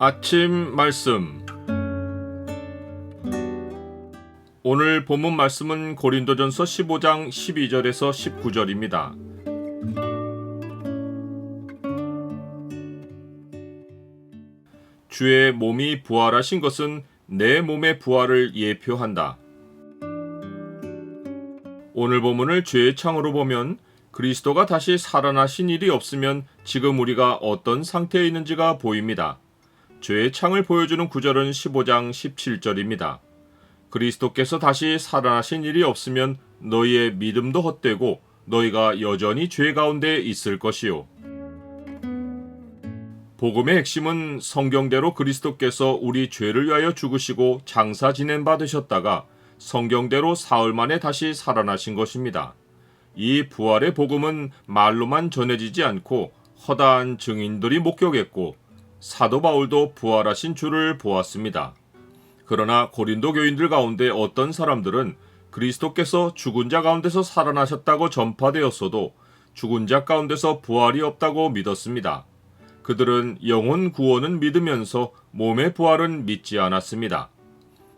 아침 말씀. 오늘 본문 말씀은 고린도전서 15장 12절에서 19절입니다. 주의 몸이 부활하신 것은 내 몸의 부활을 예표한다. 오늘 본문을 죄의 창으로 보면 그리스도가 다시 살아나신 일이 없으면 지금 우리가 어떤 상태에 있는지가 보입니다. 죄의 창을 보여주는 구절은 15장 17절입니다. 그리스도께서 다시 살아나신 일이 없으면 너희의 믿음도 헛되고 너희가 여전히 죄 가운데 있을 것이요. 복음의 핵심은 성경대로 그리스도께서 우리 죄를 위하여 죽으시고 장사 지낸 바 되셨다가 성경대로 사흘 만에 다시 살아나신 것입니다. 이 부활의 복음은 말로만 전해지지 않고 허다한 증인들이 목격했고 사도 바울도 부활하신 주를 보았습니다. 그러나 고린도 교인들 가운데 어떤 사람들은 그리스도께서 죽은 자 가운데서 살아나셨다고 전파되었어도 죽은 자 가운데서 부활이 없다고 믿었습니다. 그들은 영혼 구원은 믿으면서 몸의 부활은 믿지 않았습니다.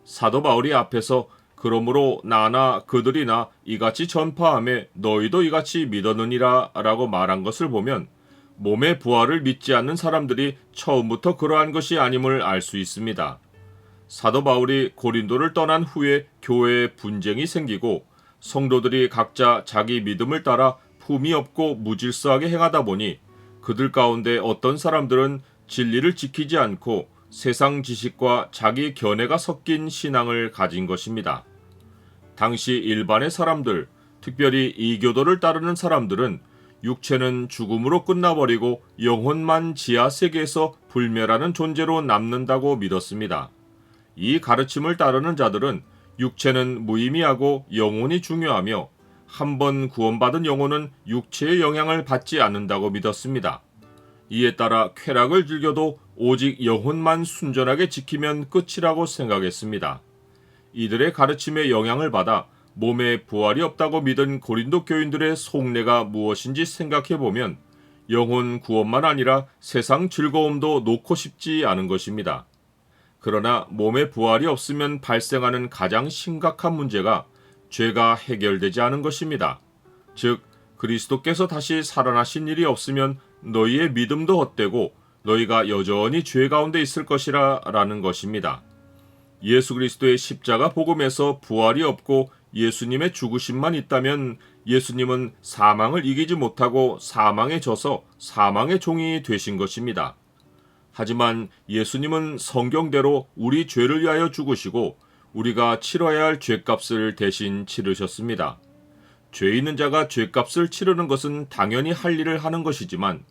사도 바울이 앞에서 그러므로 나나 그들이나 이같이 전파하며 너희도 이같이 믿었느니라 라고 말한 것을 보면 몸의 부활을 믿지 않는 사람들이 처음부터 그러한 것이 아님을 알 수 있습니다. 사도 바울이 고린도를 떠난 후에 교회에 분쟁이 생기고 성도들이 각자 자기 믿음을 따라 품이 없고 무질서하게 행하다 보니 그들 가운데 어떤 사람들은 진리를 지키지 않고 세상 지식과 자기 견해가 섞인 신앙을 가진 것입니다. 당시 일반의 사람들, 특별히 이교도를 따르는 사람들은 육체는 죽음으로 끝나버리고 영혼만 지하 세계에서 불멸하는 존재로 남는다고 믿었습니다. 이 가르침을 따르는 자들은 육체는 무의미하고 영혼이 중요하며 한 번 구원받은 영혼은 육체의 영향을 받지 않는다고 믿었습니다. 이에 따라 쾌락을 즐겨도 오직 영혼만 순전하게 지키면 끝이라고 생각했습니다. 이들의 가르침에 영향을 받아 몸에 부활이 없다고 믿은 고린도 교인들의 속내가 무엇인지 생각해보면 영혼 구원만 아니라 세상 즐거움도 놓고 싶지 않은 것입니다. 그러나 몸에 부활이 없으면 발생하는 가장 심각한 문제가 죄가 해결되지 않은 것입니다. 즉, 그리스도께서 다시 살아나신 일이 없으면 너희의 믿음도 헛되고 너희가 여전히 죄 가운데 있을 것이라 라는 것입니다. 예수 그리스도의 십자가 복음에서 부활이 없고 예수님의 죽으심만 있다면 예수님은 사망을 이기지 못하고 사망에 져서 사망의 종이 되신 것입니다. 하지만 예수님은 성경대로 우리 죄를 위하여 죽으시고 우리가 치러야 할 죄값을 대신 치르셨습니다. 죄 있는 자가 죄값을 치르는 것은 당연히 할 일을 하는 것이지만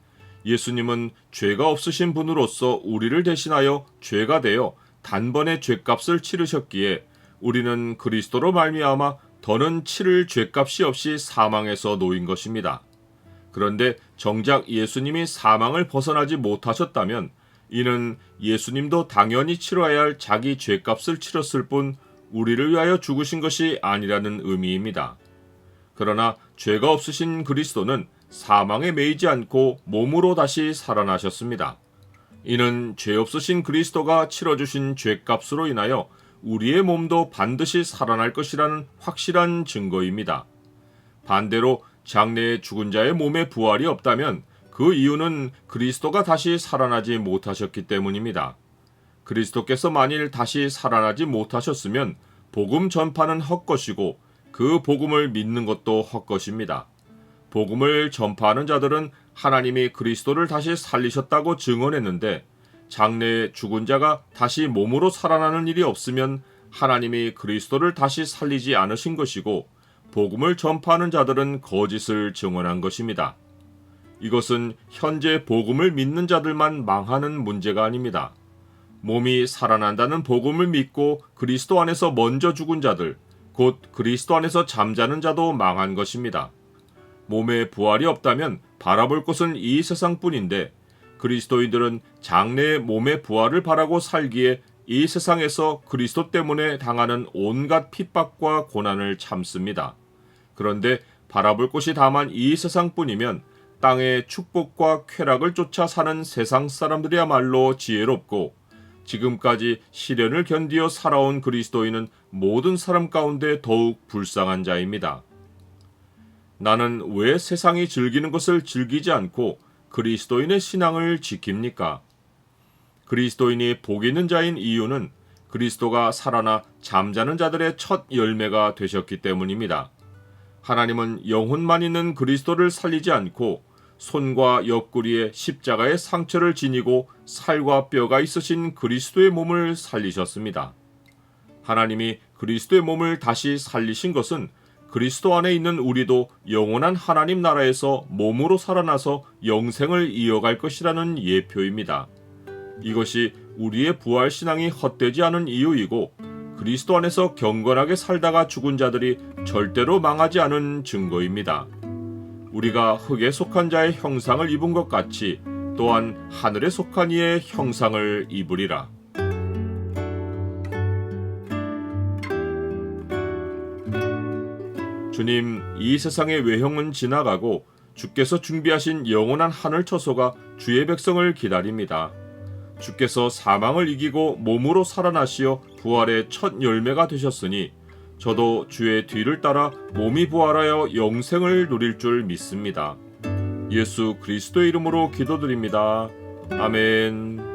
예수님은 죄가 없으신 분으로서 우리를 대신하여 죄가 되어 단번에 죄값을 치르셨기에 우리는 그리스도로 말미암아 더는 치를 죄값이 없이 사망에서 놓인 것입니다. 그런데 정작 예수님이 사망을 벗어나지 못하셨다면 이는 예수님도 당연히 치러야 할 자기 죄값을 치렀을 뿐 우리를 위하여 죽으신 것이 아니라는 의미입니다. 그러나 죄가 없으신 그리스도는 사망에 매이지 않고 몸으로 다시 살아나셨습니다. 이는 죄 없으신 그리스도가 치러주신 죄값으로 인하여 우리의 몸도 반드시 살아날 것이라는 확실한 증거입니다. 반대로 장래에 죽은 자의 몸에 부활이 없다면 그 이유는 그리스도가 다시 살아나지 못하셨기 때문입니다. 그리스도께서 만일 다시 살아나지 못하셨으면 복음 전파는 헛것이고 그 복음을 믿는 것도 헛것입니다. 복음을 전파하는 자들은 하나님이 그리스도를 다시 살리셨다고 증언했는데 장래에 죽은 자가 다시 몸으로 살아나는 일이 없으면 하나님이 그리스도를 다시 살리지 않으신 것이고 복음을 전파하는 자들은 거짓을 증언한 것입니다. 이것은 현재 복음을 믿는 자들만 망하는 문제가 아닙니다. 몸이 살아난다는 복음을 믿고 그리스도 안에서 먼저 죽은 자들, 곧 그리스도 안에서 잠자는 자도 망한 것입니다. 몸에 부활이 없다면 바라볼 것은 이 세상뿐인데 그리스도인들은 장래의 몸의 부활을 바라고 살기에 이 세상에서 그리스도 때문에 당하는 온갖 핍박과 고난을 참습니다. 그런데 바라볼 것이 다만 이 세상뿐이면 땅의 축복과 쾌락을 쫓아 사는 세상 사람들이야말로 지혜롭고 지금까지 시련을 견디어 살아온 그리스도인은 모든 사람 가운데 더욱 불쌍한 자입니다. 나는 왜 세상이 즐기는 것을 즐기지 않고 그리스도인의 신앙을 지킵니까? 그리스도인이 복 있는 자인 이유는 그리스도가 살아나 잠자는 자들의 첫 열매가 되셨기 때문입니다. 하나님은 영혼만 있는 그리스도를 살리지 않고 손과 옆구리에 십자가의 상처를 지니고 살과 뼈가 있으신 그리스도의 몸을 살리셨습니다. 하나님이 그리스도의 몸을 다시 살리신 것은 그리스도 안에 있는 우리도 영원한 하나님 나라에서 몸으로 살아나서 영생을 이어갈 것이라는 예표입니다. 이것이 우리의 부활신앙이 헛되지 않은 이유이고 그리스도 안에서 경건하게 살다가 죽은 자들이 절대로 망하지 않은 증거입니다. 우리가 흙에 속한 자의 형상을 입은 것 같이 또한 하늘에 속한 이의 형상을 입으리라. 주님, 이 세상의 외형은 지나가고 주께서 준비하신 영원한 하늘 처소가 주의 백성을 기다립니다. 주께서 사망을 이기고 몸으로 살아나시어 부활의 첫 열매가 되셨으니 저도 주의 뒤를 따라 몸이 부활하여 영생을 누릴 줄 믿습니다. 예수 그리스도의 이름으로 기도드립니다. 아멘.